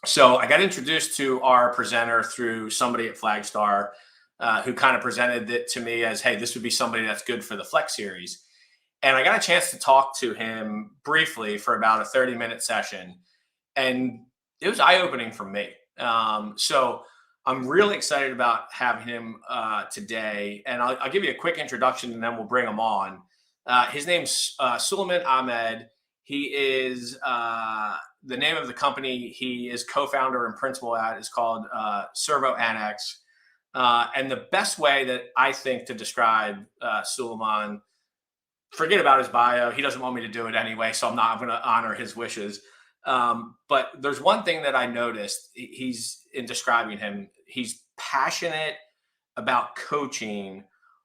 So I got introduced to our presenter through somebody at Flagstar who kind of presented it to me as, hey, this would be somebody that's good for the Flex series. And I got a chance to talk to him briefly for about a 30-minute session. And it was eye opening for me. So I'm really excited about having him today. And I'll give you a quick introduction and then we'll bring him on. His name's Sulemaan Ahmed. He is the name of the company he is co-founder and principal at is called Servo Annex. And the best way that I think to describe Sulemaan, forget about his bio. He doesn't want me to do it anyway, so I'm going to honor his wishes. But there's one thing that I noticed he's in describing him. He's passionate about coaching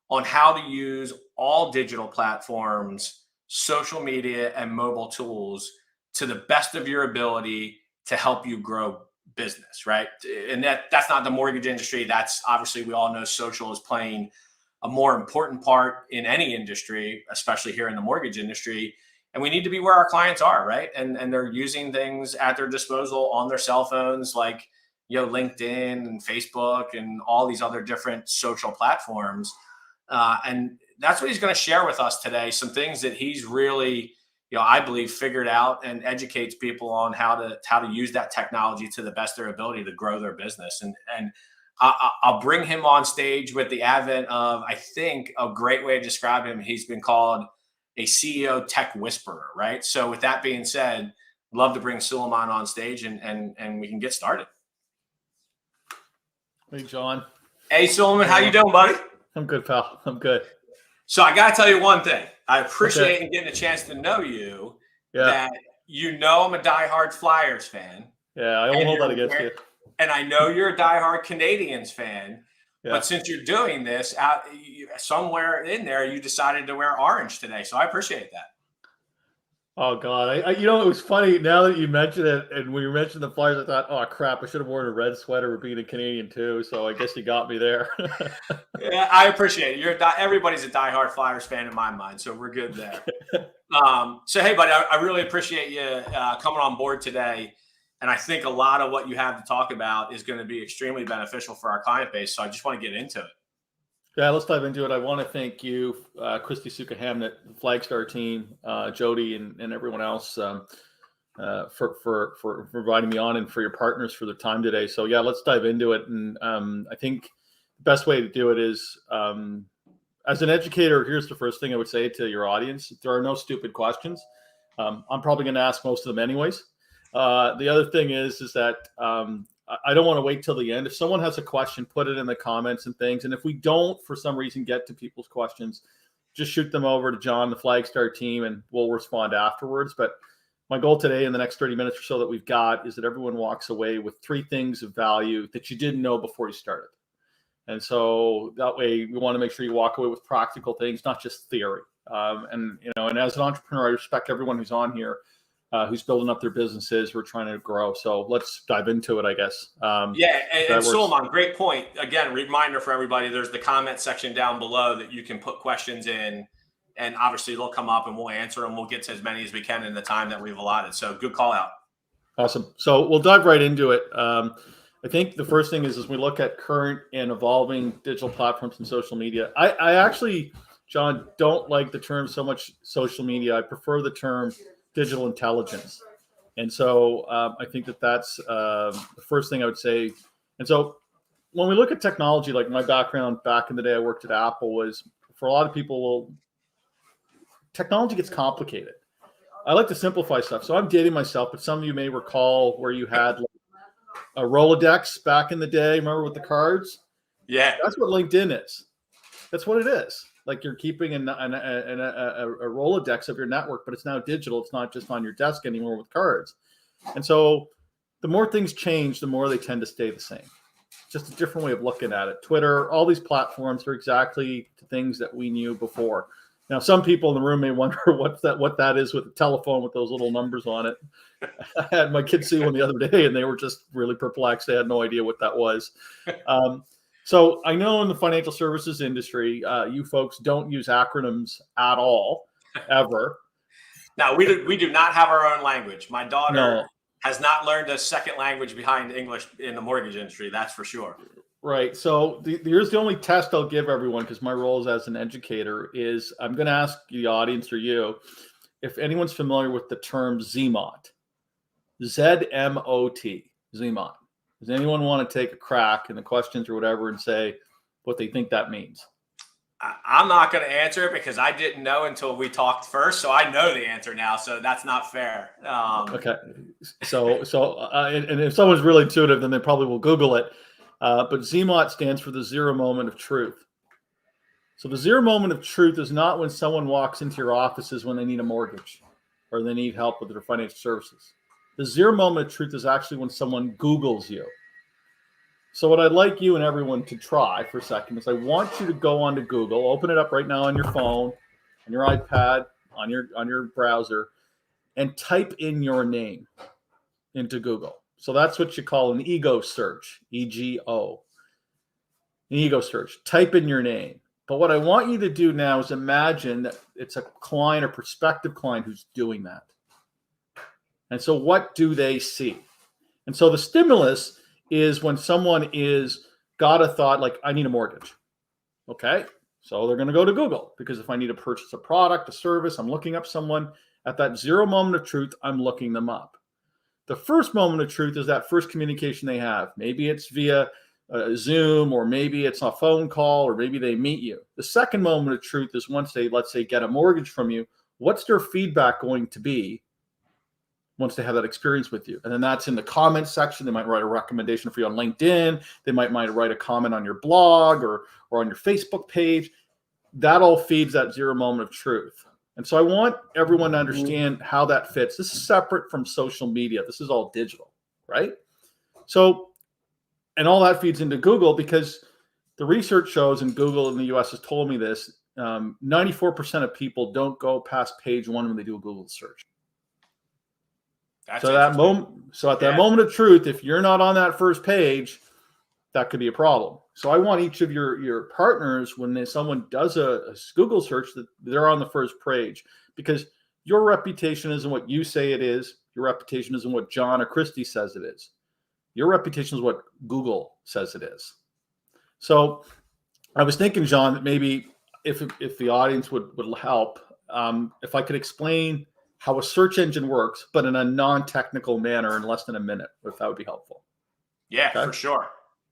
on how to use all digital platforms, social media, and mobile tools to the best of your ability to help you grow business, right? And that's not the mortgage industry. That's obviously, we all know social is playing a more important part in any industry, especially here in the mortgage industry. And we need to be where our clients are, right? And they're using things at their disposal on their cell phones, like, LinkedIn and Facebook and all these other different social platforms. And that's what he's going to share with us today. Some things that he's really, I believe, figured out and educates people on how to use that technology to the best of their ability to grow their business. And I'll bring him on stage with the advent of, I think, a great way to describe him. He's been called a CEO tech whisperer, right? So with that being said, love to bring Sulemaan on stage and we can get started. Hey, John. Hey, Sulemaan, how you doing, buddy? I'm good, pal. I'm good. So I got to tell you one thing. I appreciate getting a chance to know you. Yeah. That I'm a diehard Flyers fan. Yeah, I won't hold that against you. And I know you're a diehard Canadians fan. Yeah. But since you're doing this out somewhere in there, you decided to wear orange today. So I appreciate that. Oh, God. It was funny now that you mentioned it. And when you mentioned the Flyers, I thought, oh, crap, I should have worn a red sweater being a Canadian, too. So I guess you got me there. Yeah, I appreciate it. Everybody's a diehard Flyers fan in my mind. So we're good there. So, hey, buddy, I really appreciate you coming on board today. And I think a lot of what you have to talk about is going to be extremely beneficial for our client base. So I just want to get into it. Yeah, let's dive into it. I want to thank you, Christy Suka-Hamnet, the Flagstar team, Jody, and everyone else for inviting me on and for your partners for their time today. So yeah, let's dive into it. And I think the best way to do it is, as an educator, here's the first thing I would say to your audience: there are no stupid questions. I'm probably going to ask most of them anyways. The other thing is that I don't want to wait till the end. If someone has a question, put it in the comments and things. And if we don't, for some reason, get to people's questions, just shoot them over to John, the Flagstar team, and we'll respond afterwards. But my goal today in the next 30 minutes or so that we've got is that everyone walks away with 3 things of value that you didn't know before you started. And so that way we want to make sure you walk away with practical things, not just theory. And as an entrepreneur, I respect everyone who's on here, who's building up their businesses, who are trying to grow. So let's dive into it, I guess. And Sulemaan, great point. Again, reminder for everybody, there's the comment section down below that you can put questions in, and obviously they'll come up and we'll answer them. We'll get to as many as we can in the time that we've allotted. So good call out. Awesome. So we'll dive right into it. I think the first thing is, as we look at current and evolving digital platforms and social media, I actually, John, don't like the term so much social media. I prefer the term digital intelligence. And so I think that's the first thing I would say. And so when we look at technology, like my background back in the day, I worked at Apple, was for a lot of people, technology gets complicated. I like to simplify stuff. So I'm dating myself, but some of you may recall where you had like a Rolodex back in the day. Remember with the cards? Yeah. That's what LinkedIn is. That's what it is. Like you're keeping a Rolodex of your network, but it's now digital. It's not just on your desk anymore with cards. And so the more things change, the more they tend to stay the same. Just a different way of looking at it. Twitter, all these platforms are exactly the things that we knew before. Now, some people in the room may wonder what that is with the telephone with those little numbers on it. I had my kids see one the other day, and they were just really perplexed. They had no idea what that was. So I know in the financial services industry, you folks don't use acronyms at all, ever. No, we do not have our own language. My daughter has not learned a second language behind English in the mortgage industry. That's for sure. Right. So here's the only test I'll give everyone, because my role as an educator is I'm going to ask the audience or you if anyone's familiar with the term ZMOT. ZMOT. ZMOT. Does anyone want to take a crack in the questions or whatever and say what they think that means? I'm not going to answer it because I didn't know until we talked first. So I know the answer now. So that's not fair. Okay. And if someone's really intuitive, then they probably will Google it. But ZMOT stands for the zero moment of truth. So the zero moment of truth is not when someone walks into your offices when they need a mortgage or they need help with their financial services. The zero moment of truth is actually when someone Googles you. So what I'd like you and everyone to try for a second is I want you to go onto Google, open it up right now on your phone, on your iPad, on your browser, and type in your name into Google. So that's what you call an ego search, EGO. An ego search. Type in your name. But what I want you to do now is imagine that it's a client or prospective client who's doing that. And so what do they see? And so the stimulus is when someone is got a thought like, I need a mortgage. Okay. So they're going to go to Google, because if I need to purchase a product, a service, I'm looking up someone. At that zero moment of truth, I'm looking them up. The first moment of truth is that first communication they have. Maybe it's via Zoom, or maybe it's a phone call, or maybe they meet you. The second moment of truth is once they, let's say, get a mortgage from you, what's their feedback going to be once they have that experience with you? And then that's in the comments section. They might write a recommendation for you on LinkedIn. They might write a comment on your blog or on your Facebook page. That all feeds that zero moment of truth. And so I want everyone to understand how that fits. This is separate from social media. This is all digital, right? So, and all that feeds into Google, because the research shows, and Google in the US has told me this, 94% of people don't go past page 1 when they do a Google search. That's so that moment of truth, if you're not on that first page, that could be a problem. So I want each of your partners, when someone does a Google search, that they're on the first page, because your reputation isn't what you say it is. Your reputation isn't what John or Christy says it is. Your reputation is what Google says it is. So I was thinking, John, that maybe if the audience would help, if I could explain how a search engine works, but in a non-technical manner in less than a minute, if that would be helpful. Yeah, okay? For sure.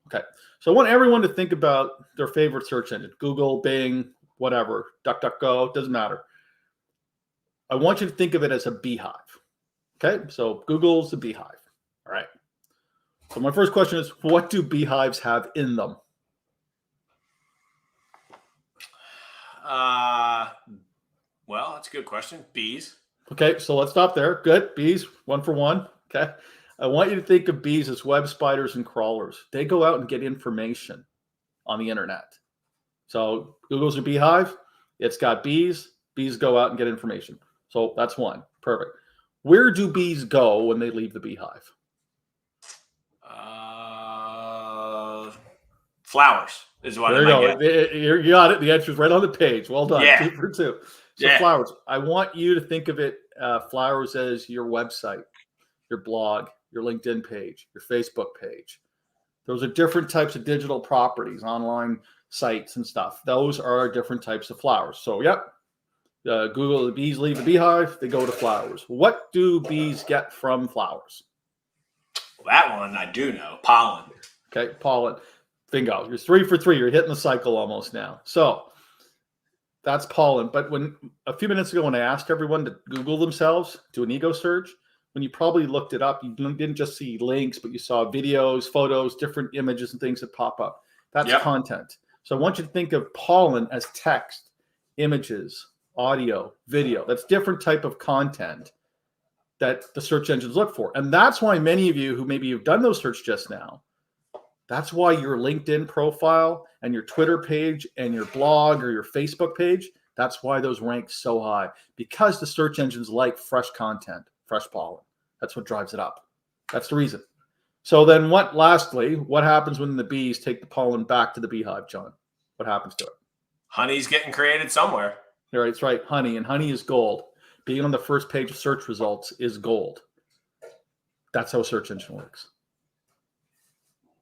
Okay. So I want everyone to think about their favorite search engine: Google, Bing, whatever, DuckDuckGo, doesn't matter. I want you to think of it as a beehive. Okay. So Google's a beehive. All right. So my first question is, what do beehives have in them? Well, that's a good question. Bees. Okay, so let's stop there. Good. Bees, 1 for 1. Okay. I want you to think of bees as web spiders and crawlers. They go out and get information on the internet. So Google's a beehive. It's got bees. Bees go out and get information. So that's 1. Perfect. Where do bees go when they leave the beehive? Flowers is what there you go. You got it. The answer is right on the page. Well done. Yeah. 2 for 2. So flowers. I want you to think of it, flowers, as your website, your blog, your LinkedIn page, your Facebook page. Those are different types of digital properties, online sites and stuff. Those are different types of flowers. So, Google, the bees leave the beehive, they go to flowers. What do bees get from flowers? Well, that one I do know. Pollen. Okay, pollen. Bingo. You're 3 for 3. You're hitting the cycle almost now. So that's pollen. But when a few minutes ago, when I asked everyone to Google themselves, do an ego search, when you probably looked it up, you didn't just see links, but you saw videos, photos, different images and things that pop up. That's content. So I want you to think of pollen as text, images, audio, video. That's different type of content that the search engines look for. And that's why many of you who maybe you've done those search just now, that's why your LinkedIn profile and your Twitter page and your blog or your Facebook page, that's why those rank so high, because the search engines like fresh content, fresh pollen. That's what drives it up. That's the reason. So then lastly, what happens when the bees take the pollen back to the beehive, John? What happens to it? Honey's getting created somewhere. All right, it's right. Honey, and honey is gold. Being on the first page of search results is gold. That's how a search engine works.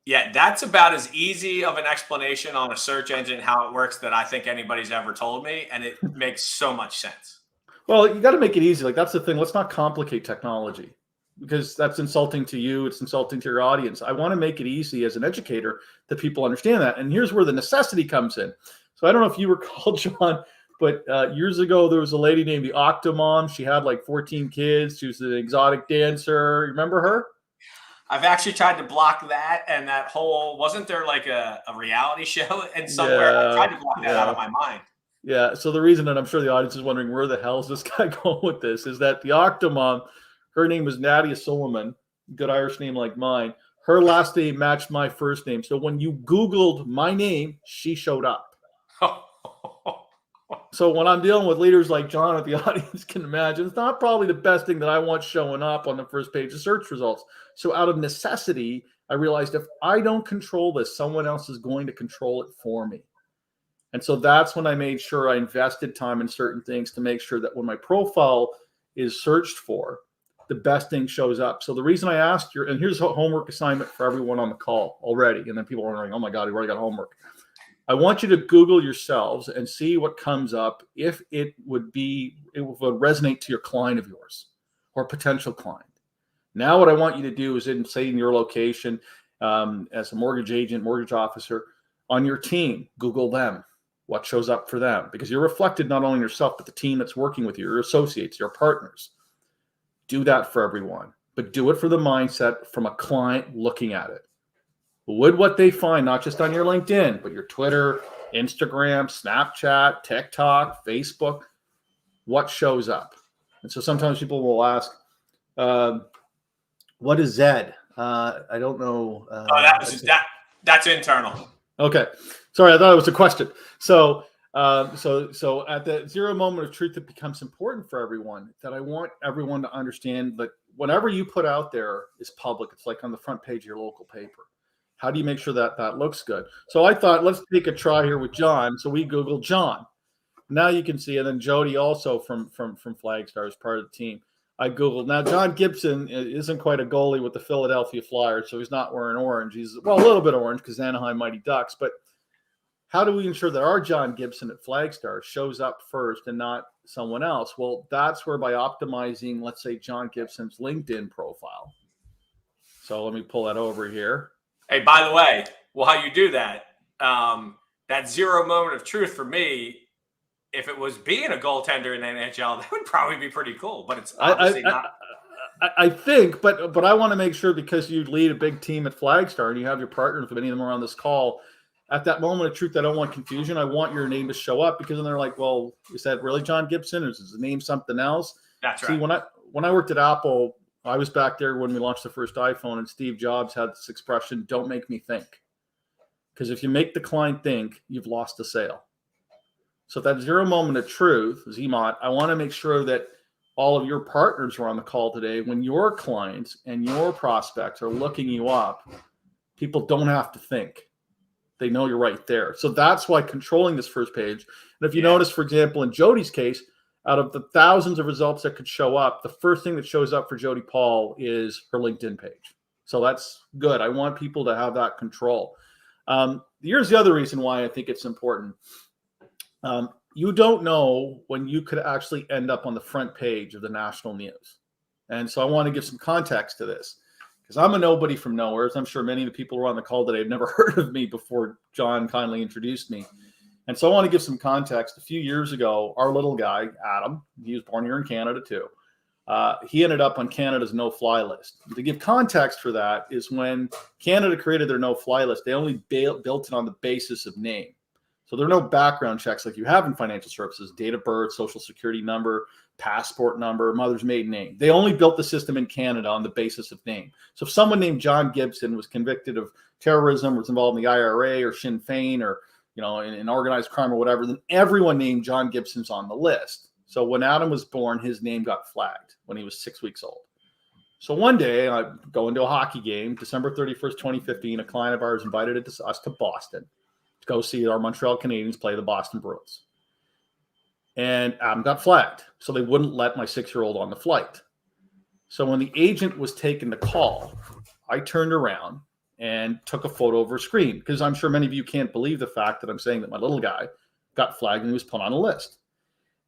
Yeah, that's about as easy of an explanation on a search engine, how it works, that I think anybody's ever told me. And it makes so much sense. Well, you got to make it easy. Like, that's the thing. Let's not complicate technology, because that's insulting to you. It's insulting to your audience. I want to make it easy as an educator that people understand that. And here's where the necessity comes in. So I don't know if you recall, John, but years ago, there was a lady named the Octomom. She had like 14 kids. She was an exotic dancer. Remember her? I've actually tried to block that, and that whole, wasn't there like a reality show and somewhere? I tried to block that out of my mind. Yeah. So the reason, and I'm sure the audience is wondering, where the hell is this guy going with this, is that the Octomom, her name was Nadia Sulemaan, good Irish name like mine. Her last name matched my first name. So when you Googled my name, she showed up. So when I'm dealing with leaders like John, that the audience can imagine, it's not probably the best thing that I want showing up on the first page of search results. So out of necessity, I realized if I don't control this, someone else is going to control it for me. And so that's when I made sure I invested time in certain things to make sure that when my profile is searched for, the best thing shows up. So the reason I asked you, and here's a homework assignment for everyone on the call already, and then people are wondering, oh my God, we already got homework. I want you to Google yourselves and see what comes up, if it would resonate to your client of yours or potential client. Now what I want you to do is, say in your location, as a mortgage agent, mortgage officer, on your team, Google them. What shows up for them? Because you're reflected not only in yourself, but the team that's working with you, your associates, your partners. Do that for everyone, but do it for the mindset from a client looking at it. Would what they find, not just on your LinkedIn, but your Twitter, Instagram, Snapchat, TikTok, Facebook, what shows up? And so sometimes people will ask, what is Zed? I don't know. That's internal. Okay. Sorry, I thought it was a question. So at the zero moment of truth, it becomes important for everyone, that I want everyone to understand that whatever you put out there is public. It's like on the front page of your local paper. How do you make sure that that looks good? So I thought, let's take a try here with John. So we Googled John. Now you can see, and then Jody also from Flagstar is part of the team. I Googled. Now, John Gibson isn't quite a goalie with the Philadelphia Flyers, so he's not wearing orange. He's, well, a little bit orange because Anaheim Mighty Ducks. But how do we ensure that our John Gibson at Flagstar shows up first and not someone else? Well, that's where, by optimizing, let's say, John Gibson's LinkedIn profile. So let me pull that over here. Hey, by the way, while you do that, that zero moment of truth for me, if it was being a goaltender in the NHL, that would probably be pretty cool. But it's obviously not. I think, but I want to make sure, because you lead a big team at Flagstar and you have your partners, many of them are on this call, at that moment of truth, I don't want confusion. I want your name to show up, because then they're like, well, is that really John Gibson, or is his name something else? That's right. See, when I worked at Apple, I was back there when we launched the first iPhone, and Steve Jobs had this expression, don't make me think. Because if you make the client think, you've lost the sale. So that zero moment of truth, Zmot, I want to make sure that all of your partners are on the call today. When your clients and your prospects are looking you up, people don't have to think. They know you're right there. So that's why controlling this first page. And if you notice, for example, in Jody's case, out of the thousands of results that could show up, the first thing that shows up for Jody Paul is her LinkedIn page. So that's good. I want people to have that control. Here's the other reason why I think it's important. You don't know when you could actually end up on the front page of the national news. And so I want to give some context to this, because I'm a nobody from nowhere. As I'm sure many of the people who are on the call today have never heard of me before John kindly introduced me. And so I want to give some context. A few years ago, our little guy, Adam, he was born here in Canada too. He ended up on Canada's no-fly list. To give context for that is when Canada created their no-fly list, they only built it on the basis of name. So there are no background checks like you have in financial services, date of birth, social security number, passport number, mother's maiden name. They only built the system in Canada on the basis of name. So if someone named John Gibson was convicted of terrorism, was involved in the IRA or Sinn Féin, or in organized crime or whatever, then everyone named John Gibson's on the list. So when Adam was born, his name got flagged when he was 6 weeks old. So one day I go into a hockey game, December 31st, 2015, a client of ours invited us to Boston to go see our Montreal Canadiens play the Boston Bruins. And Adam got flagged. So they wouldn't let my 6-year-old on the flight. So when the agent was taking the call, I turned around and took a photo of her screen, because I'm sure many of you can't believe the fact that I'm saying that my little guy got flagged and he was put on a list.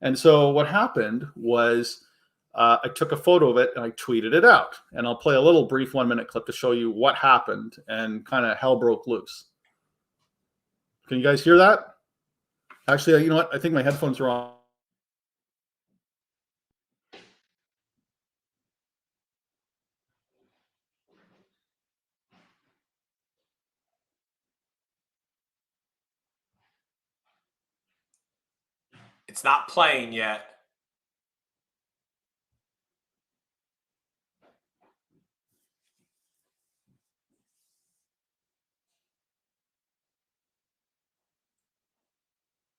And so what happened was I took a photo of it and I tweeted it out. And I'll play a little brief 1-minute clip to show you what happened and kind of hell broke loose. Can you guys hear that? Actually, you know what? I think my headphones are on. It's not playing yet.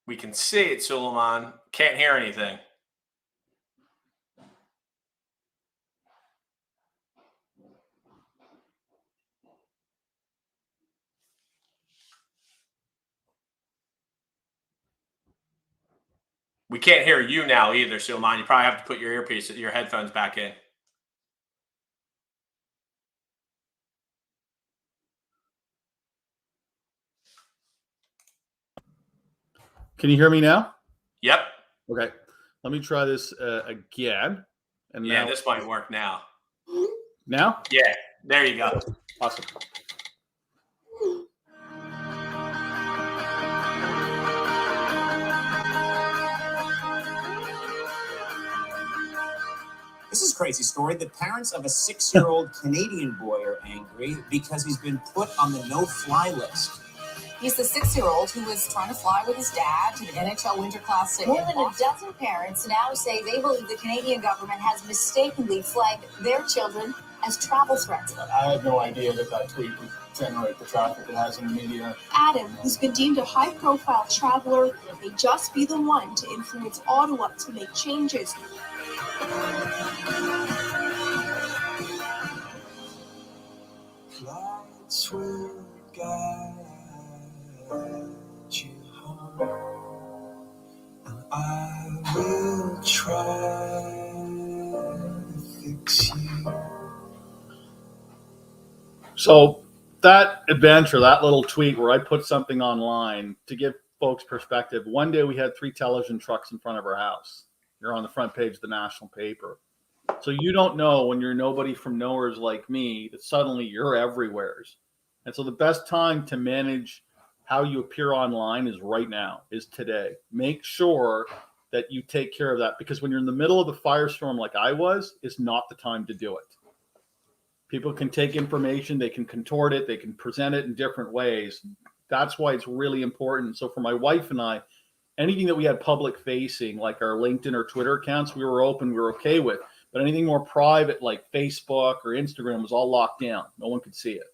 We can see it, Sulemaan. Can't hear anything. We can't hear you now either, Sulemaan. You probably have to put your headphones back in. Can you hear me now? Yep. Okay. Let me try this again. And Yeah, now, this might work now. Now? Yeah, there you go. Awesome. This is a crazy story. The parents of a 6-year-old Canadian boy are angry because he's been put on the no-fly list. He's the 6-year-old who was trying to fly with his dad to the NHL Winter Classic. More than a dozen parents now say they believe the Canadian government has mistakenly flagged their children as travel threats. I had no idea that tweet would generate the traffic it has in the media. Adam, who's been deemed a high-profile traveler, may just be the one to influence Ottawa to make changes. Flights will guide you home, and I will try to fix you. So that adventure, that little tweet where I put something online to give folks perspective. One day we had 3 television trucks in front of our house. You're on the front page of the national paper. So you don't know when you're nobody from nowheres like me that suddenly you're everywheres. And so the best time to manage how you appear online is right now, is today. Make sure that you take care of that, because when you're in the middle of the firestorm like I was, it's not the time to do it. People can take information, they can contort it, they can present it in different ways. That's why it's really important. So for my wife and I, anything that we had public facing, like our LinkedIn or Twitter accounts, we were open, we were okay with. But anything more private like Facebook or Instagram was all locked down. No one could see it.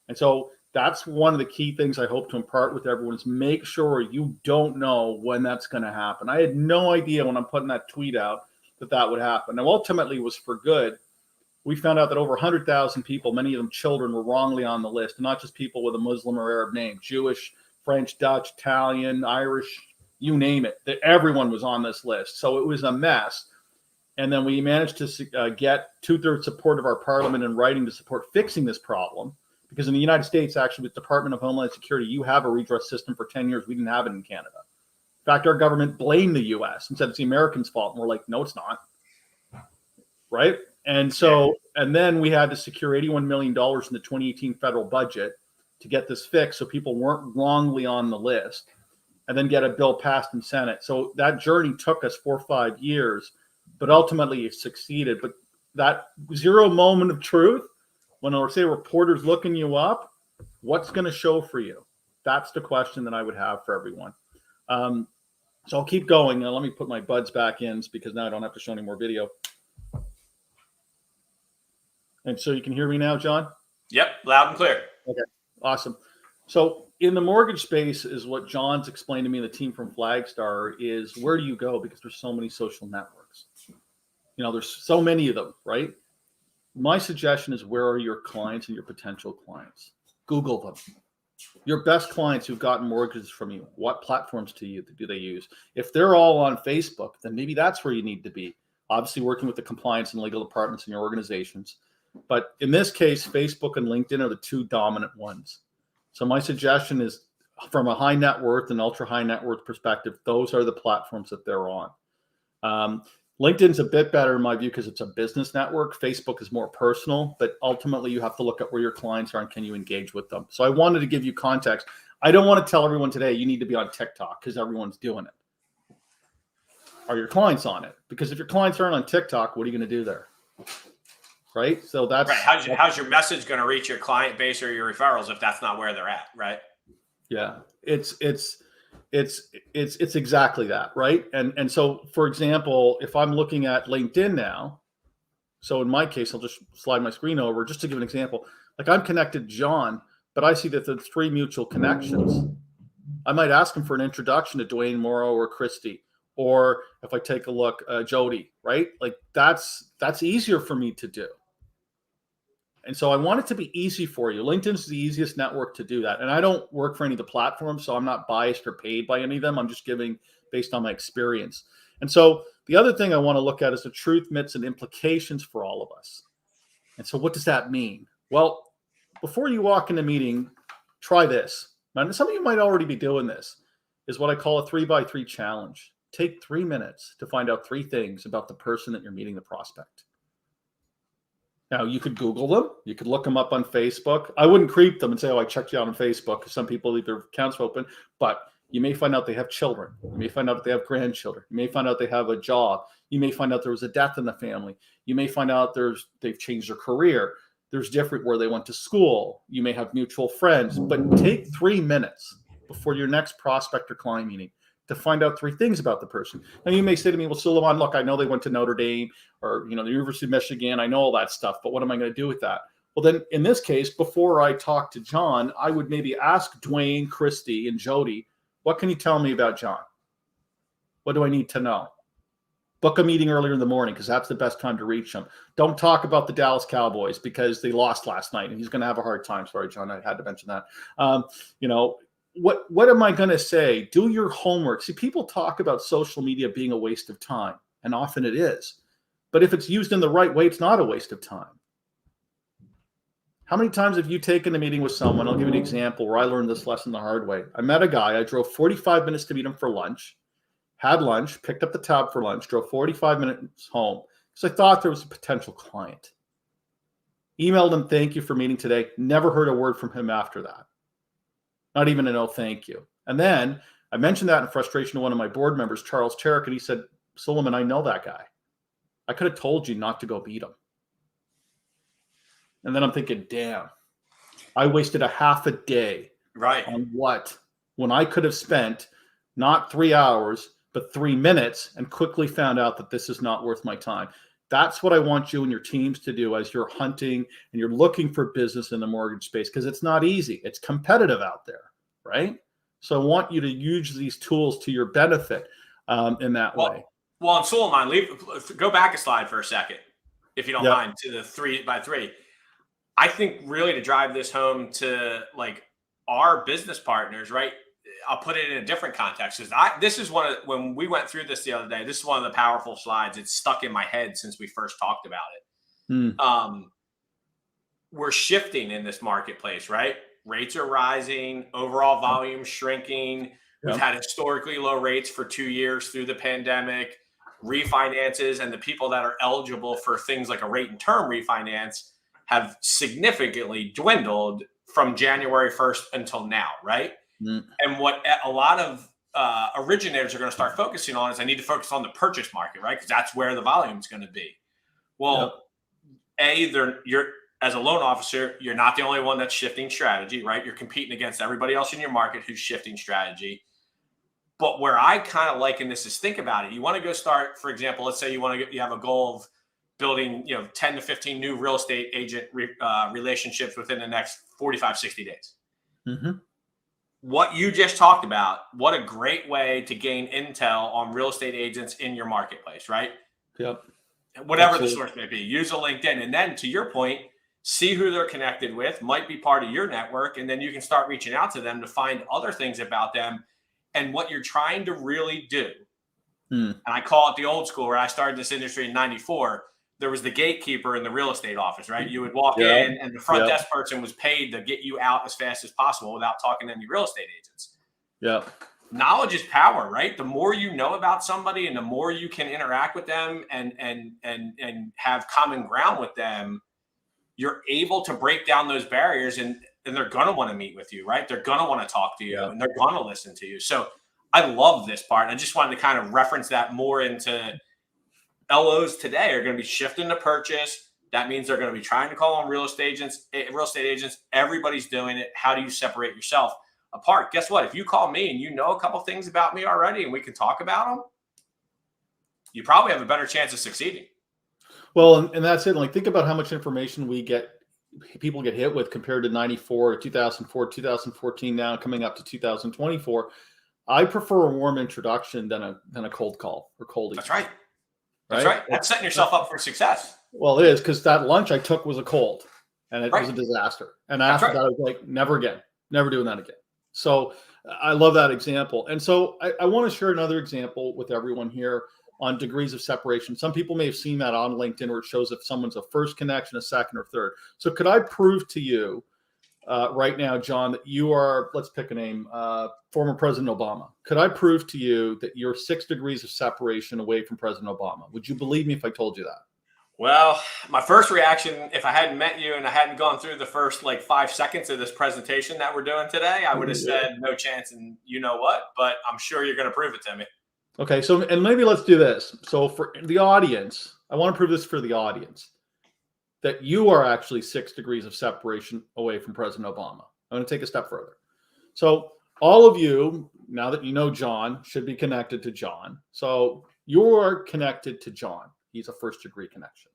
And so that's one of the key things I hope to impart with everyone, is make sure you don't know when that's going to happen. I had no idea when I'm putting that tweet out that would happen. Now, ultimately, it was for good. We found out that over 100,000 people, many of them children, were wrongly on the list, and not just people with a Muslim or Arab name, Jewish, French, Dutch, Italian, Irish, you name it, that everyone was on this list. So it was a mess. And then we managed to get 2/3 support of our parliament in writing to support fixing this problem. Because in the United States, actually, with Department of Homeland Security, you have a redress system for 10 years. We didn't have it in Canada. In fact, our government blamed the U.S. and said it's the Americans' fault. And we're like, no, it's not. Right? And so, and then we had to secure $81 million in the 2018 federal budget to get this fixed so people weren't wrongly on the list, and then get a bill passed in Senate. So that journey took us 4 or 5 years, but ultimately it succeeded. But that zero moment of truth, when I say reporters looking you up, what's going to show for you? That's the question that I would have for everyone. So I'll keep going. Now let me put my buds back in, because now I don't have to show any more video. And so you can hear me now, John? Yep, loud and clear. Okay, awesome. So in the mortgage space is what John's explained to me, and the team from Flagstar, is where do you go? Because there's so many social networks. You know, there's so many of them, right? My suggestion is, where are your clients and your potential clients? Google them. Your best clients who've gotten mortgages from you, what platforms do they use? If they're all on Facebook, then maybe that's where you need to be. obviously working with the compliance and legal departments in your organizations. But in this case, Facebook and LinkedIn are the two dominant ones. So my suggestion is, from a high net worth and ultra high net worth perspective, those are the platforms that they're on. LinkedIn's a bit better in my view because it's a business network. Facebook is more personal, but ultimately you have to look at where your clients are and can you engage with them. So I wanted to give you context. I don't want to tell everyone today you need to be on TikTok because everyone's doing it. Are your clients on it? Because if your clients aren't on TikTok, what are you going to do there? Right. So that's right. How's your message going to reach your client base or your referrals if that's not where they're at? Right. Yeah. It's exactly that. Right. And so, for example, if I'm looking at LinkedIn now, so in my case, I'll just slide my screen over just to give an example. Like I'm connected to John, but I see that there's 3 mutual connections. I might ask him for an introduction to Dwayne Morrow or Christy, or if I take a look, Jody, right? Like that's easier for me to do. And so I want it to be easy for you. LinkedIn's the easiest network to do that. And I don't work for any of the platforms, so I'm not biased or paid by any of them. I'm just giving based on my experience. And so the other thing I want to look at is the truth, myths, and implications for all of us. And so what does that mean? Well, before you walk in a meeting, try this. And some of you might already be doing this, is what I call a 3x3 challenge. Take 3 minutes to find out 3 things about the person that you're meeting, the prospect. Now, you could Google them. You could look them up on Facebook. I wouldn't creep them and say, oh, I checked you out on Facebook, because some people leave their accounts open. But you may find out they have children. You may find out that they have grandchildren. You may find out they have a job. You may find out there was a death in the family. You may find out they've changed their career. There's different where they went to school. You may have mutual friends. But take 3 minutes before your next prospect or client meeting to find out 3 things about the person. Now, you may say to me, well, Sulemaan, look, I know they went to Notre Dame or, the University of Michigan. I know all that stuff, but what am I going to do with that? Well, then in this case, before I talk to John, I would maybe ask Dwayne, Christy, and Jody, what can you tell me about John? What do I need to know? Book a meeting earlier in the morning because that's the best time to reach him. Don't talk about the Dallas Cowboys because they lost last night and he's going to have a hard time. Sorry, John, I had to mention that. What am I going to say? Do your homework. See, people talk about social media being a waste of time, and often it is. But if it's used in the right way, it's not a waste of time. How many times have you taken a meeting with someone? I'll give you an example where I learned this lesson the hard way. I met a guy. I drove 45 minutes to meet him for lunch, had lunch, picked up the tab for lunch, drove 45 minutes home because I thought there was a potential client. Emailed him, thank you for meeting today. Never heard a word from him after that. Not even a no thank you. And then I mentioned that in frustration to one of my board members, Charles Cherrick, and he said, Sulemaan, I know that guy. I could have told you not to go beat him. And then I'm thinking, damn, I wasted a half a day on what? When I could have spent not 3 hours, but 3 minutes and quickly found out that this is not worth my time. That's what I want you and your teams to do as you're hunting and you're looking for business in the mortgage space, because it's not easy. It's competitive out there, right? So I want you to use these tools to your benefit in that way. Well, and Sulemaan, go back a slide for a second, if you don't mind, to the 3x3. I think really to drive this home to like our business partners, right? I'll put it in a different context because this is when we went through this the other day, this is one of the powerful slides. It's stuck in my head since we first talked about it. We're shifting in this marketplace, right? Rates are rising, overall volume shrinking. We've had historically low rates for 2 years through the pandemic. Refinances and the people that are eligible for things like a rate and term refinance have significantly dwindled from January 1st until now, right? And what a lot of originators are going to start focusing on is I need to focus on the purchase market, right? Because that's where the volume is going to be. Well, you're as a loan officer, you're not the only one that's shifting strategy, right? You're competing against everybody else in your market who's shifting strategy. But where I kind of liken this is, think about it. You want to go start, for example, let's say you have a goal of building 10 to 15 new real estate agent relationships within the next 45, 60 days. What you just talked about, what a great way to gain intel on real estate agents in your marketplace, right? Yep. Whatever the source may be, use a LinkedIn. And then to your point, see who they're connected with, might be part of your network. And then you can start reaching out to them to find other things about them. And what you're trying to really do And I call it the old school, where I started this industry in 94. There was the gatekeeper in the real estate office, right? You would walk in and the front desk person was paid to get you out as fast as possible without talking to any real estate agents. Yeah. Knowledge is power, right? The more you know about somebody and the more you can interact with them and have common ground with them, you're able to break down those barriers, and they're going to want to meet with you, right? They're going to want to talk to you and they're going to listen to you. So I love this part. I just wanted to kind of reference that more into LOs today are going to be shifting to purchase. That means they're going to be trying to call on real estate agents. Everybody's doing it. How do you separate yourself apart? Guess what? If you call me and you know a couple things about me already and we can talk about them, you probably have a better chance of succeeding. Well, and that's it. Like, think about how much information people get hit with compared to 94, 2004, 2014, now coming up to 2024. I prefer a warm introduction than a cold call or cold. That's right. That's right. That's setting yourself up for success. Well, it is, because that lunch I took was a cold, and it was a disaster. And after that, I was like, never again, never doing that again. So I love that example. And so I want to share another example with everyone here on degrees of separation. Some people may have seen that on LinkedIn, where it shows if someone's a first connection, a second, or third. So could I prove to you right now, John, that you are, let's pick a name, former President Obama. Could I prove to you that you're 6 degrees of separation away from President Obama? Would you believe me if I told you that? Well, my first reaction, if I hadn't met you and I hadn't gone through the first 5 seconds of this presentation that we're doing today, I would have said no chance, and you know what, but I'm sure you're going to prove it to me. Okay. So, and maybe let's do this. So for the audience, I want to prove this for the audience, that you are actually 6 degrees of separation away from President Obama. I'm going to take a step further. So all of you, now that you know John, should be connected to John. So you're connected to John. He's a first degree connection.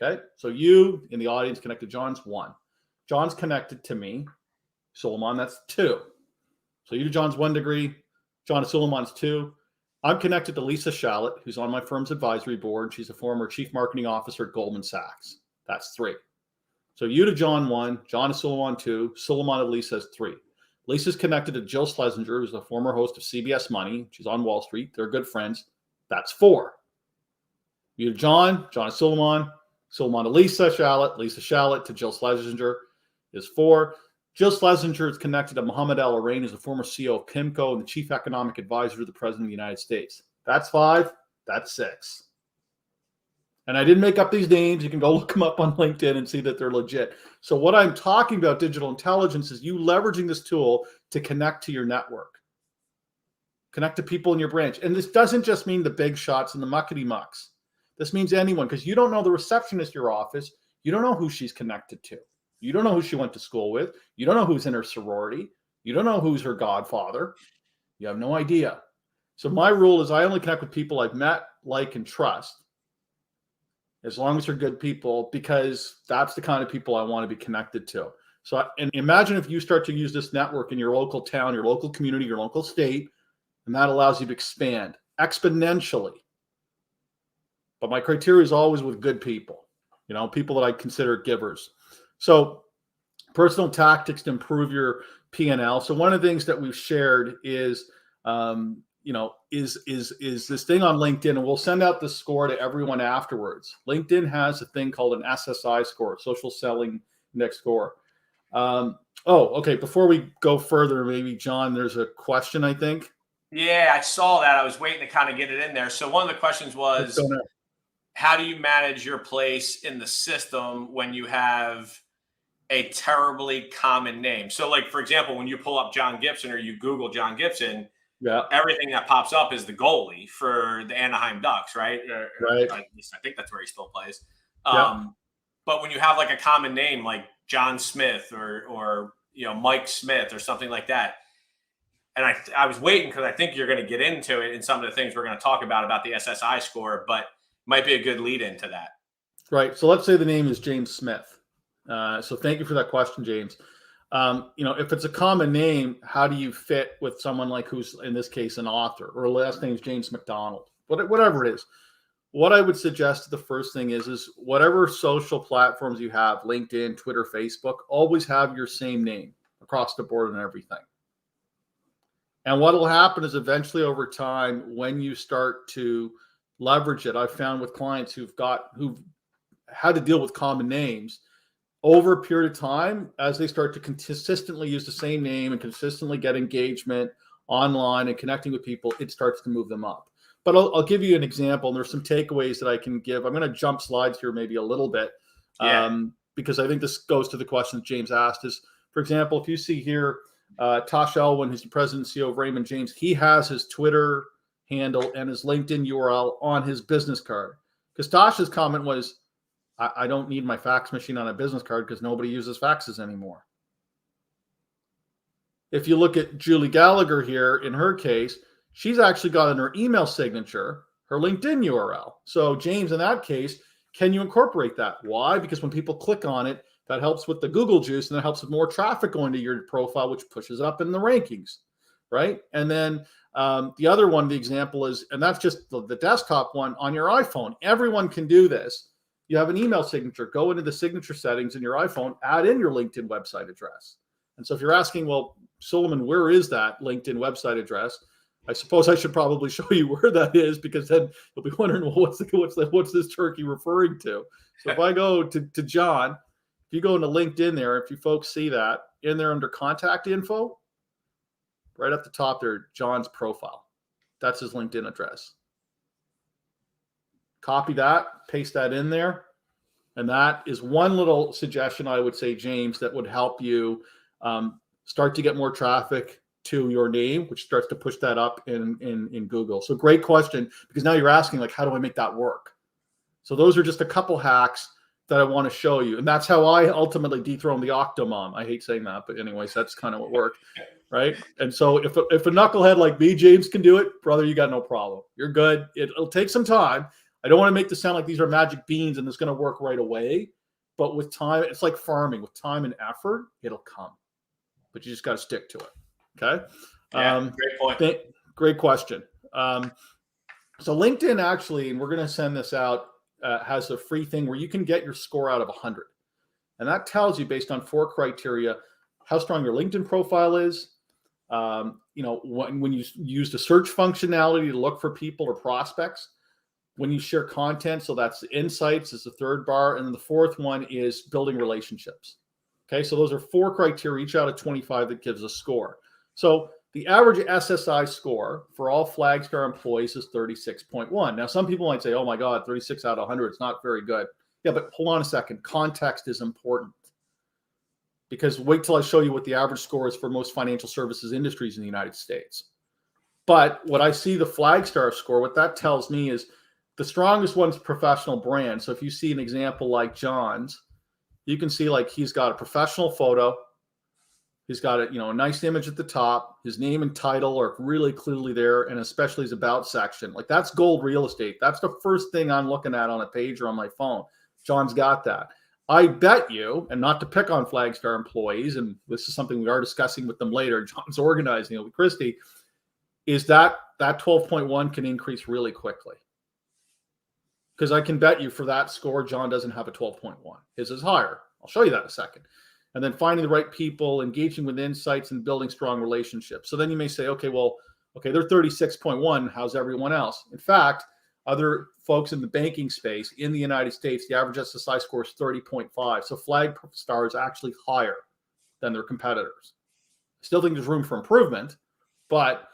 Okay. So you in the audience connected to John's 1. John's connected to me, Sulemaan, that's 2. So you to John's 1 degree, John to Sulemaan's 2. I'm connected to Lisa Shallett, who's on my firm's advisory board. She's a former chief marketing officer at Goldman Sachs. That's 3. So you to John 1, John to Sulemaan 2, Sulemaan to Lisa's 3. Lisa's connected to Jill Schlesinger, who's a former host of CBS Money. She's on Wall Street. They're good friends. That's 4. You to John, John to Sulemaan, Sulemaan to Lisa Shallett to Jill Schlesinger is 4. Jill Schlesinger is connected to Mohammed El-Arain, who's a former CEO of PIMCO and the chief economic advisor to the President of the United States. That's 5. That's 6. And I didn't make up these names. You can go look them up on LinkedIn and see that they're legit. So what I'm talking about, digital intelligence, is you leveraging this tool to connect to your network, connect to people in your branch. And this doesn't just mean the big shots and the muckety mucks. This means anyone, because you don't know the receptionist at your office. You don't know who she's connected to. You don't know who she went to school with. You don't know who's in her sorority. You don't know who's her godfather. You have no idea. So my rule is I only connect with people I've met, like, and trust, as long as they're good people, because that's the kind of people I want to be connected to. So, and imagine if you start to use this network in your local town, your local community, your local state, and that allows you to expand exponentially. But my criteria is always with good people, people that I consider givers. So personal tactics to improve your P&L. So one of the things that we've shared is, is this thing on LinkedIn, and we'll send out the score to everyone afterwards. LinkedIn has a thing called an SSI score, social selling index score. Okay. Before we go further, maybe John, there's a question, I think. Yeah, I saw that. I was waiting to kind of get it in there. So one of the questions was, how do you manage your place in the system when you have a terribly common name? So, for example, when you pull up John Gibson or you Google John Gibson, everything that pops up is the goalie for the Anaheim Ducks, right? Right. At least I think that's where he still plays. But when you have a common name like John Smith or Mike Smith or something like that, and I was waiting because I think you're going to get into it in some of the things we're going to talk about the SSI score, but might be a good lead into that. Right. So let's say the name is James Smith. So thank you for that question, James. If it's a common name, how do you fit with someone who's in this case an author, or last name is James McDonald, whatever it is? What I would suggest, the first thing is whatever social platforms you have, LinkedIn, Twitter, Facebook, always have your same name across the board and everything. And what will happen is eventually over time, when you start to leverage it, I've found with clients who've had to deal with common names over a period of time, as they start to consistently use the same name and consistently get engagement online and connecting with people, it starts to move them up. But I'll give you an example, and there's some takeaways that I can give. I'm going to jump slides here maybe a little bit, because I think this goes to the question that James asked is, for example, if you see here, Tosh Elwyn, who's the president and CEO of Raymond James, he has his Twitter handle and his LinkedIn URL on his business card. Because Tosh's comment was, I don't need my fax machine on a business card because nobody uses faxes anymore. If you look at Julie Gallagher here, in her case, she's actually got in her email signature her LinkedIn URL. So James, in that case, can you incorporate that? Why? Because when people click on it, that helps with the Google juice, and that helps with more traffic going to your profile, which pushes up in the rankings, right? And then the other one, the example is, and that's just the desktop one on your iPhone. Everyone can do this. You have an email signature, go into the signature settings in your iPhone, add in your LinkedIn website address. And so if you're asking, well, Sulemaan, where is that LinkedIn website address? I suppose I should probably show you where that is, because then you'll be wondering, well, what's this turkey referring to? So if I go to John, if you go into LinkedIn there, if you folks see that in there under contact info, right at the top there, John's profile. That's his LinkedIn address. Copy that, paste that in there. And that is one little suggestion I would say, James, that would help you start to get more traffic to your name, which starts to push that up in Google. So great question, because now you're asking, like, how do I make that work? So those are just a couple hacks that I want to show you. And that's how I ultimately dethroned the Octomom. I hate saying that, but anyways, that's kind of what worked, right? And so if a knucklehead like me, James, can do it, brother, you got no problem. You're good. It'll take some time. I don't want to make this sound like these are magic beans and it's going to work right away. But with time, it's like farming. With time and effort, it'll come. But you just got to stick to it. Okay? Yeah, great point. Great question. So LinkedIn actually, and we're going to send this out, has a free thing where you can get your score out of 100. And that tells you, based on 4 criteria, how strong your LinkedIn profile is. When you use the search functionality to look for people or prospects, when you share content, so that's the insights is the 3rd bar, and then the 4th one is building relationships. Okay, so those are 4 criteria, each out of 25, that gives a score. So the average SSI score for all Flagstar employees is 36.1. Now, some people might say, oh my God, 36 out of 100, it's not very good. Yeah, but hold on a second. Context is important. Because wait till I show you what the average score is for most financial services industries in the United States. But what I see the Flagstar score, what that tells me is the strongest one's professional brand. So if you see an example like John's, you can see like he's got a professional photo. He's got a nice image at the top. His name and title are really clearly there, and especially his about section. Like, that's gold real estate. That's the first thing I'm looking at on a page or on my phone. John's got that. I bet you, and not to pick on Flagstar employees, and this is something we are discussing with them later, John's organizing it with Christy, is that 12.1 can increase really quickly. Because I can bet you for that score, John doesn't have a 12.1. His is higher. I'll show you that in a second. And then finding the right people, engaging with insights, and building strong relationships. So then you may say, okay, they're 36.1. How's everyone else? In fact, other folks in the banking space in the United States, the average SSI score is 30.5. So Flagstar is actually higher than their competitors. Still think there's room for improvement, but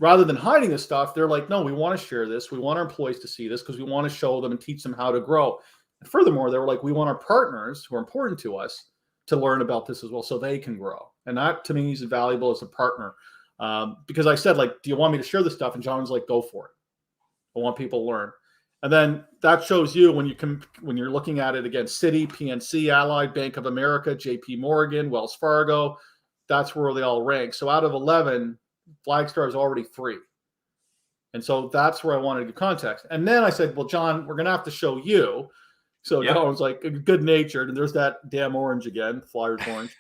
rather than hiding this stuff, they're like, no, we want to share this. We want our employees to see this because we want to show them and teach them how to grow. And furthermore, they were like, we want our partners who are important to us to learn about this as well so they can grow. And that, to me, is valuable as a partner. Because I said, like, do you want me to share this stuff? And John was like, go for it. I want people to learn. And then that shows you when you're looking at it against Citi, PNC, Allied, Bank of America, JP Morgan, Wells Fargo, that's where they all rank. So out of 11, Flagstar is already 3. And so that's where I wanted to give context. And then I said, well, John, we're going to have to show you. So John was like good natured. And there's that damn orange again, Flyers orange.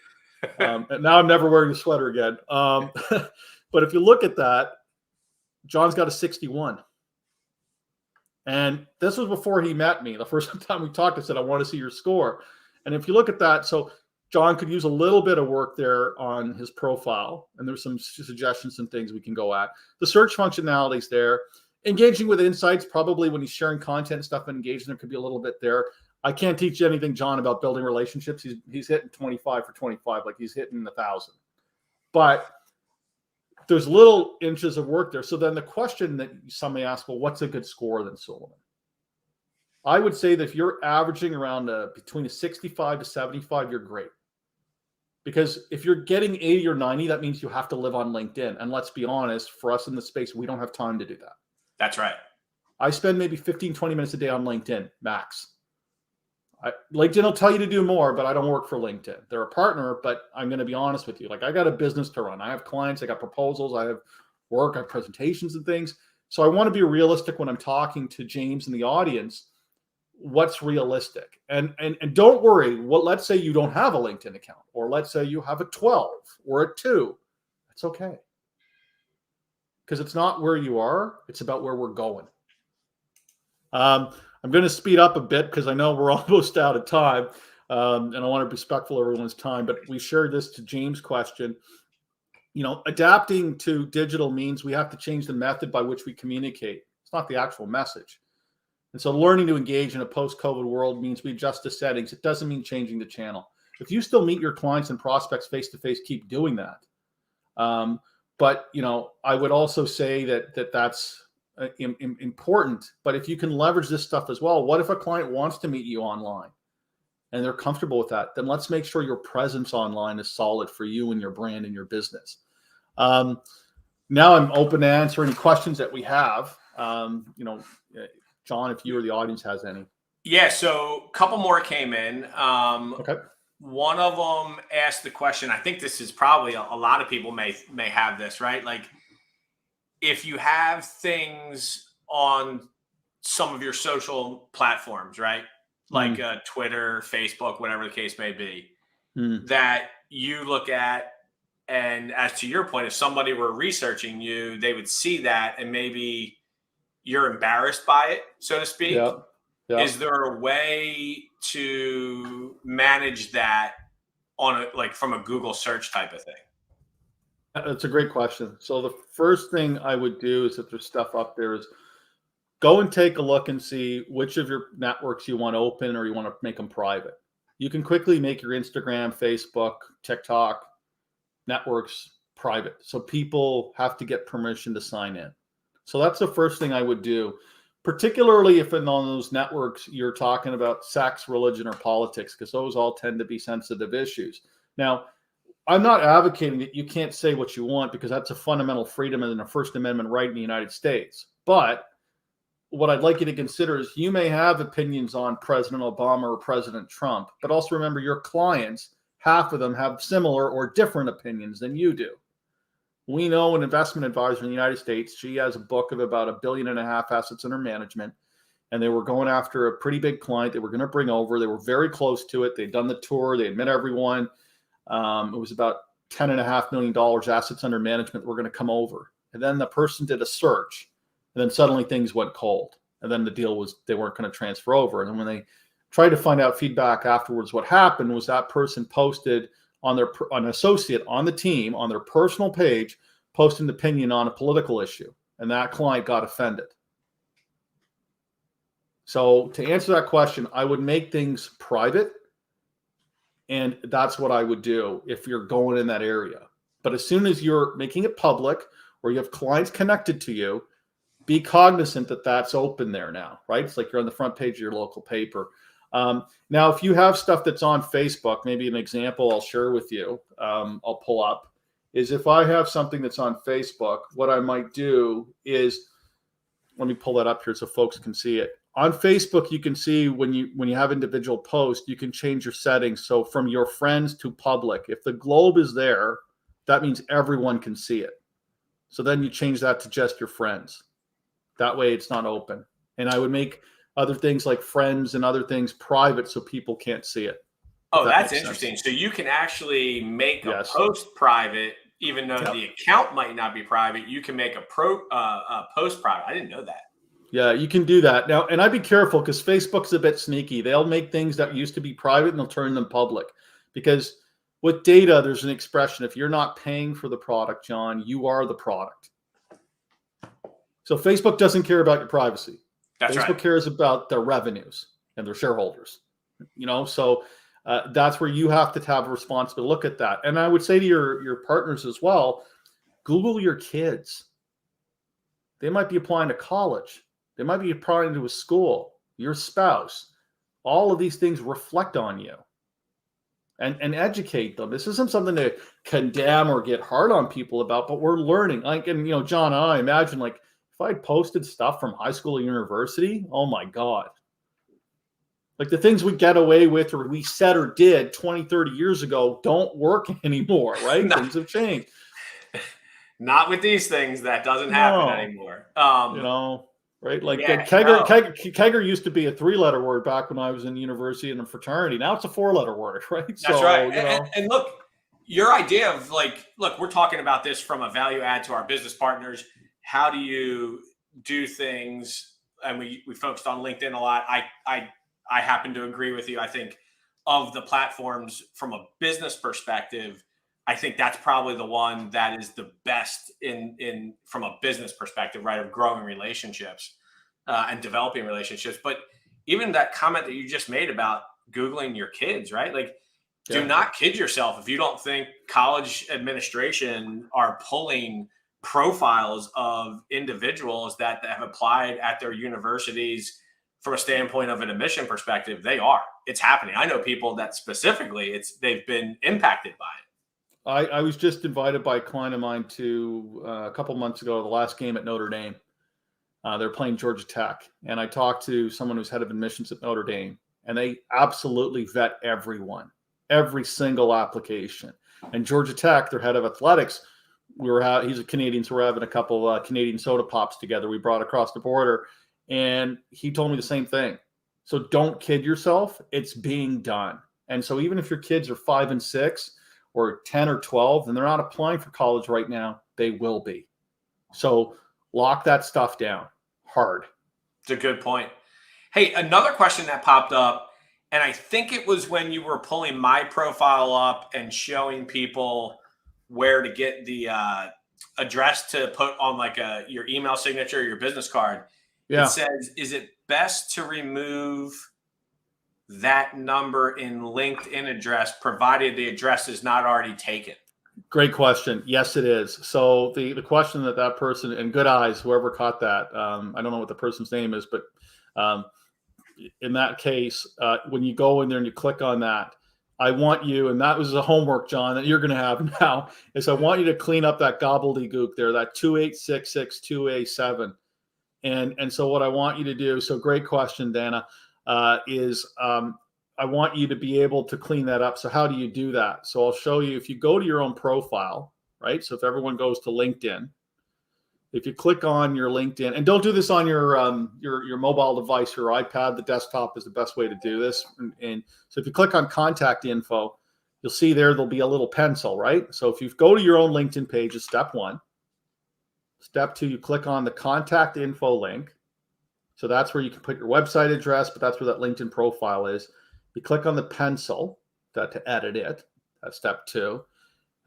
And now I'm never wearing a sweater again. But if you look at that, John's got a 61. And this was before he met me. The first time we talked, I said, I want to see your score. And if you look at that, so John could use a little bit of work there on his profile, and there's some suggestions and things we can go at. The search functionality's there. Engaging with insights, probably when he's sharing content and stuff and engaging, there could be a little bit there. I can't teach you anything, John, about building relationships. He's hitting 25 for 25, like he's hitting 1,000. But there's little inches of work there. So then the question that somebody asks, well, what's a good score then, Sulemaan? I would say that if you're averaging around between a 65 to 75, you're great. Because if you're getting 80 or 90, that means you have to live on LinkedIn. And let's be honest, for us in the space, we don't have time to do that. That's right. I spend maybe 15, 20 minutes a day on LinkedIn, max. LinkedIn will tell you to do more, but I don't work for LinkedIn. They're a partner, but I'm going to be honest with you. Like, I got a business to run. I have clients, I got proposals, I have work, I have presentations and things. So I want to be realistic when I'm talking to James and the audience. What's realistic? And don't worry. Well, let's say you don't have a LinkedIn account, or let's say you have a 12 or a 2. That's okay. Because it's not where you are, it's about where we're going. I'm going to speed up a bit because I know we're almost out of time, and I want to be respectful of everyone's time, but we shared this to James' question. You know, adapting to digital means we have to change the method by which we communicate. It's not the actual message. And so learning to engage in a post-COVID world means we adjust the settings. It doesn't mean changing the channel. If you still meet your clients and prospects face-to-face, keep doing that. But, you know, I would also say that's important. But if you can leverage this stuff as well, what if a client wants to meet you online and they're comfortable with that? Then let's make sure your presence online is solid for you and your brand and your business. Now I'm open to answer any questions that we have. You know, John, if you or the audience has any. Yeah, so a couple more came in. Okay. One of them asked the question, I think this is probably a lot of people may have this, right? Like, if you have things on some of your social platforms, right? Like Twitter, Facebook, whatever the case may be, that you look at, and as to your point, if somebody were researching you, they would see that and maybe you're embarrassed by it, so to speak. Yeah. Yeah. Is there a way to manage that on from a Google search type of thing? That's a great question. So the first thing I would do is, if there's stuff up there, is go and take a look and see which of your networks you want to open or you want to make them private. You can quickly make your Instagram, Facebook, TikTok networks private. So people have to get permission to sign in. So that's the first thing I would do, particularly if on those networks you're talking about sex, religion, or politics, because those all tend to be sensitive issues. Now, I'm not advocating that you can't say what you want, because that's a fundamental freedom and a First Amendment right in the United States. But what I'd like you to consider is you may have opinions on President Obama or President Trump, but also remember your clients, half of them have similar or different opinions than you do. We know an investment advisor in the United States, she has a book of about $1.5 billion assets under management, and they were going after a pretty big client they were going to bring over. They were very close to it. They'd done the tour. They had met everyone. It was about $10.5 million assets under management that were going to come over. And then the person did a search, and then suddenly things went cold. And then the deal was they weren't going to transfer over. And then when they tried to find out feedback afterwards, what happened was that person posted on an associate on the team, on their personal page, posted an opinion on a political issue. And that client got offended. So to answer that question, I would make things private. And that's what I would do if you're going in that area. But as soon as you're making it public, or you have clients connected to you, be cognizant that that's open there now, right? It's like you're on the front page of your local paper. Now, if you have stuff that's on Facebook, maybe an example I'll share with you, I'll pull up, is if I have something that's on Facebook, what I might do is, let me pull that up here so folks can see it. On Facebook, you can see when you have individual posts, you can change your settings. So from your friends to public, if the globe is there, that means everyone can see it. So then you change that to just your friends. That way it's not open. And I would make other things like friends and other things private so people can't see it. Oh, that's interesting. So you can actually make a post private, even though the account might not be private. You can make a post private. I didn't know that. Yeah, you can do that. Now, and I'd be careful because Facebook's a bit sneaky. They'll make things that used to be private and they'll turn them public, because with data, there's an expression. If you're not paying for the product, John, you are the product. So Facebook doesn't care about your privacy. That's Facebook right. cares about their revenues and their shareholders. So that's where you have to have a responsibility to look at that. And I would say to your partners as well, Google your kids. They might be applying to college. They might be applying to a school, your spouse. All of these things reflect on you. And educate them. This isn't something to condemn or get hard on people about, but we're learning. Like, and John and I imagine, like, if I posted stuff from high school or university, oh my God. Like the things we get away with or we said or did 20, 30 years ago don't work anymore, right? No. Things have changed. Not with these things. That doesn't happen anymore. Right? Like Yeah, kegger used to be a 3-letter word back when I was in university and a fraternity. Now it's a 4-letter word, right? That's right. And look, your idea of look, we're talking about this from a value add to our business partners. How do you do things? And we focused on LinkedIn a lot. I happen to agree with you. I think of the platforms from a business perspective, I think that's probably the one that is the best in from a business perspective, right? Of growing relationships and developing relationships. But even that comment that you just made about Googling your kids, right? Like, do not kid yourself if you don't think college administration are pulling profiles of individuals that have applied at their universities from a standpoint of an admission perspective. They are. It's happening. I know people that specifically they've been impacted by it. I was just invited by a client of mine to a couple months ago, the last game at Notre Dame. They're playing Georgia Tech. And I talked to someone who's head of admissions at Notre Dame, and they absolutely vet everyone, every single application. And Georgia Tech, their head of athletics, he's a Canadian, so we're having a couple Canadian soda pops together we brought across the border. And he told me the same thing. So don't kid yourself. It's being done. And so even if your kids are 5 and 6, or 10 or 12, and they're not applying for college right now, they will be. So lock that stuff down hard. It's a good point. Hey, another question that popped up, and I think it was when you were pulling my profile up and showing people where to get the address to put on like your email signature, or your business card. Yeah. It says, is it best to remove that number in LinkedIn address, provided the address is not already taken? Great question. Yes, it is. So the question that person, and good eyes, whoever caught that, I don't know what the person's name is, but in that case, when you go in there and you click on that, I want you, and that was the homework, John, that you're going to have now, is I want you to clean up that gobbledygook there, that 28662A7. And so what I want you to do, so great question, Dana, is I want you to be able to clean that up. So how do you do that? So I'll show you. If you go to your own profile, right? So if everyone goes to LinkedIn, if you click on your LinkedIn, and don't do this on your mobile device, your iPad, the desktop is the best way to do this. And so if you click on contact info, you'll see there'll be a little pencil, right? So if you go to your own LinkedIn page, it's step 1. Step 2, you click on the contact info link. So that's where you can put your website address, but that's where that LinkedIn profile is. You click on the pencil to edit it. That's step 2.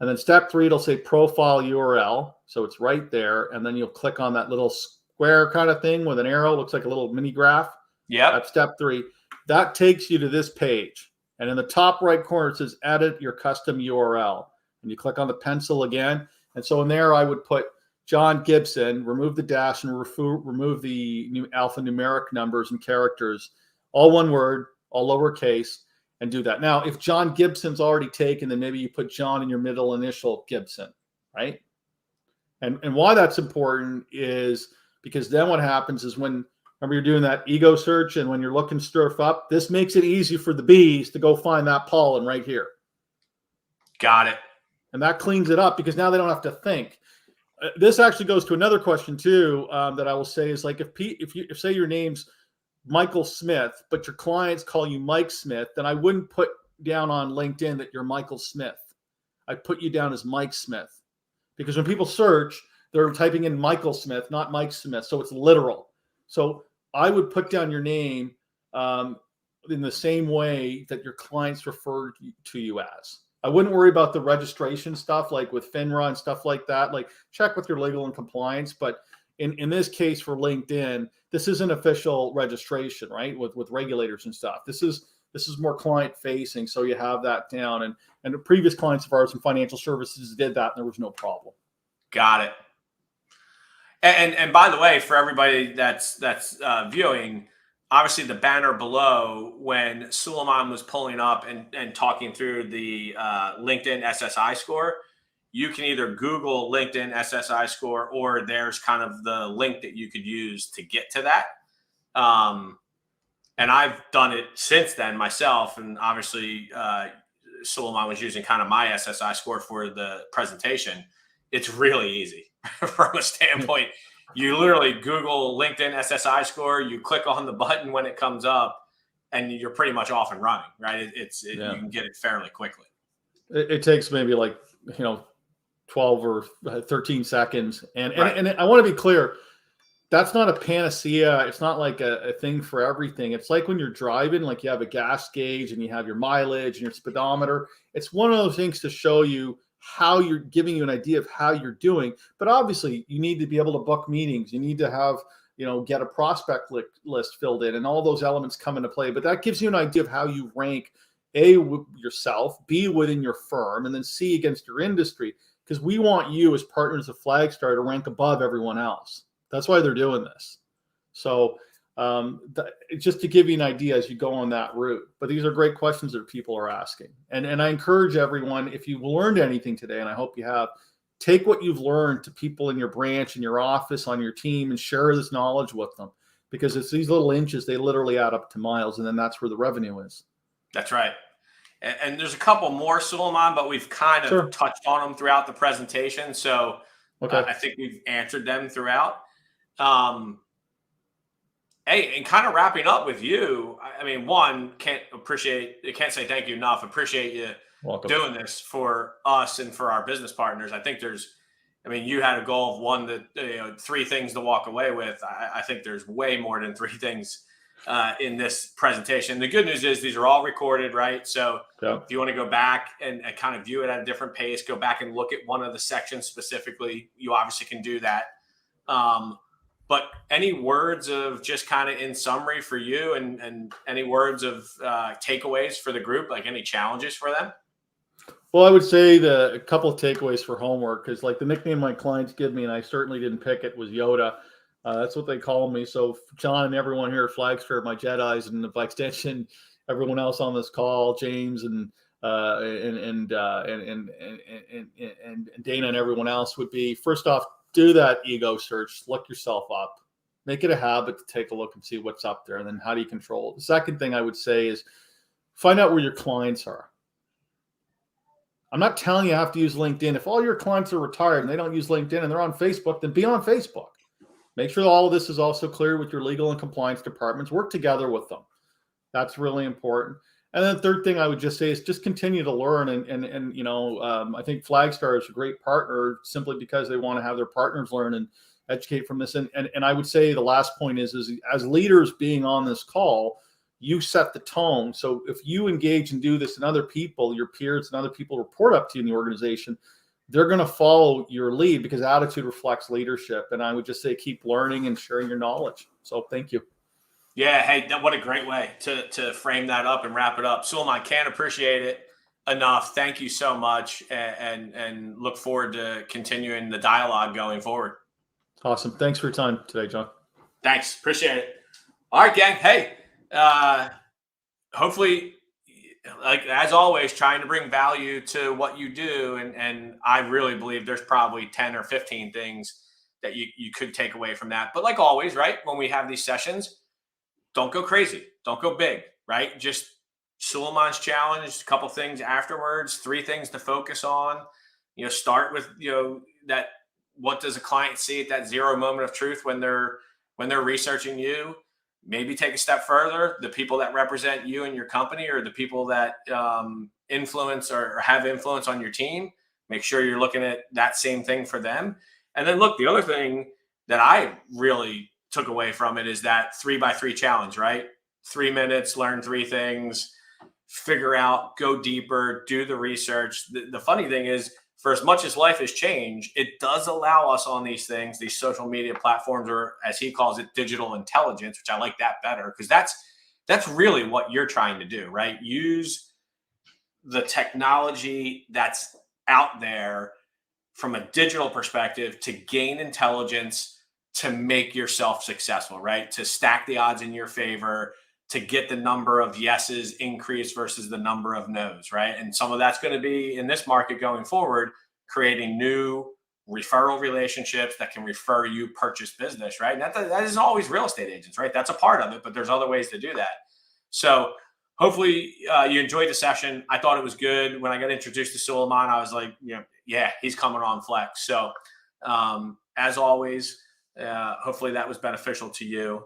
And then step 3, it'll say profile URL. So it's right there. And then you'll click on that little square kind of thing with an arrow. Looks like a little mini graph. Yeah. That's step 3. That takes you to this page. And in the top right corner, it says edit your custom URL. And you click on the pencil again. And so in there, I would put John Gibson, remove the dash, and remove the new alphanumeric numbers and characters, all one word, all lowercase, and do that. Now, if John Gibson's already taken, then maybe you put John in your middle initial Gibson, right? And why that's important is because then what happens is remember you're doing that ego search, and when you're looking stuff up, this makes it easy for the bees to go find that pollen right here. Got it. And that cleans it up because now they don't have to think. This actually goes to another question too that I will say is like if say your name's Michael Smith, but your clients call you Mike Smith, then I wouldn't put down on LinkedIn that you're Michael Smith. I'd put you down as Mike Smith because when people search, they're typing in Michael Smith, not Mike Smith. So it's literal. So I would put down your name in the same way that your clients refer to you as. I wouldn't worry about the registration stuff, like with FINRA and stuff like that. Like check with your legal and compliance. But in this case for LinkedIn, this is an official registration, right? With regulators and stuff. This is more client facing. So you have that down. And the previous clients of ours in financial services did that, and there was no problem. Got it. And by the way, for everybody that's viewing, obviously the banner below, when Sulemaan was pulling up and talking through the LinkedIn SSI score, you can either Google LinkedIn SSI score, or there's kind of the link that you could use to get to that. And I've done it since then myself. And obviously, Sulemaan was using kind of my SSI score for the presentation. It's really easy from a standpoint. You literally Google LinkedIn SSI score, you click on the button when it comes up, and you're pretty much off and running, right? You can get it fairly quickly. It takes maybe like, 12 or 13 seconds. And I want to be clear, that's not a panacea. It's not like a thing for everything. It's like when you're driving, like you have a gas gauge and you have your mileage and your speedometer. It's one of those things to show you how you're giving you an idea of how you're doing. But obviously you need to be able to book meetings. You need to have, get a prospect list filled in, and all those elements come into play. But that gives you an idea of how you rank, A, yourself, B, within your firm, and then C, against your industry. Because we want you as partners of Flagstar to rank above everyone else. That's why they're doing this. So just to give you an idea as you go on that route. But these are great questions that people are asking. And I encourage everyone, if you learned anything today, and I hope you have, take what you've learned to people in your branch, in your office, on your team, and share this knowledge with them. Because it's these little inches, they literally add up to miles, and then that's where the revenue is. That's right. And there's a couple more, Sulemaan, but we've kind of touched on them throughout the presentation. So I think we've answered them throughout. Hey, and kind of wrapping up with you, I mean, one, can't say thank you enough. Appreciate you doing this for us and for our business partners. I think you had a goal of one that, 3 things to walk away with. I think there's way more than 3 things in this presentation. The good news is these are all recorded, right? So if you want to go back and kind of view it at a different pace, go back and look at one of the sections specifically, you obviously can do that. But any words of just kind of in summary for you, and any words of takeaways for the group, like any challenges for them? Well, I would say a couple of takeaways for homework, because like the nickname my clients give me, and I certainly didn't pick it, was Yoda. That's what they call me. So John and everyone here at Flagstar, my Jedis, and by extension, everyone else on this call, James and Dana and everyone else, would be, first off, do that ego search, look yourself up, make it a habit to take a look and see what's up there. And then how do you control it? The second thing I would say is find out where your clients are. I'm not telling you have to use LinkedIn. If all your clients are retired and they don't use LinkedIn and they're on Facebook, then be on Facebook. Make sure all of this is also clear with your legal and compliance departments. Work together with them. That's really important. And then the third thing I would just say is just continue to learn. I think Flagstar is a great partner simply because they want to have their partners learn and educate from this. And I would say the last point is as leaders being on this call, you set the tone. So if you engage and do this, and other people, your peers and other people report up to you in the organization, they're going to follow your lead, because attitude reflects leadership. And I would just say keep learning and sharing your knowledge. So thank you. Yeah. Hey, what a great way to frame that up and wrap it up. Sulemaan, can't appreciate it enough. Thank you so much, and look forward to continuing the dialogue going forward. Awesome. Thanks for your time today, John. Thanks. Appreciate it. All right, gang. Hey, hopefully, like as always, trying to bring value to what you do. And I really believe there's probably 10 or 15 things that you could take away from that. But like always, right, when we have these sessions, don't go crazy. Don't go big, right? Just Sulemaan's challenge, a couple things afterwards, 3 things to focus on. Start with, that what does a client see at that 0 moment of truth when they're researching you? Maybe take a step further. The people that represent you and your company, or the people that influence or have influence on your team, make sure you're looking at that same thing for them. And then look, the other thing that I really took away from it is that 3x3 challenge, right? 3 minutes, learn 3 things. figure out, go deeper, do the research. The funny thing is, for as much as life has changed, it does allow us on these things, these social media platforms, or as he calls it, digital intelligence, which I like that better, because that's really what you're trying to do, right? Use the technology that's out there from a digital perspective to gain intelligence, to make yourself successful, right? To stack the odds in your favor, to get the number of yeses increase versus the number of nos, right? And some of that's going to be in this market going forward, creating new referral relationships that can refer you purchase business, right? And that isn't always real estate agents, right? That's a part of it, but there's other ways to do that. So hopefully you enjoyed the session. I thought it was good. When I got introduced to Sulemaan, I was like, yeah, he's coming on Flex. So as always, hopefully that was beneficial to you.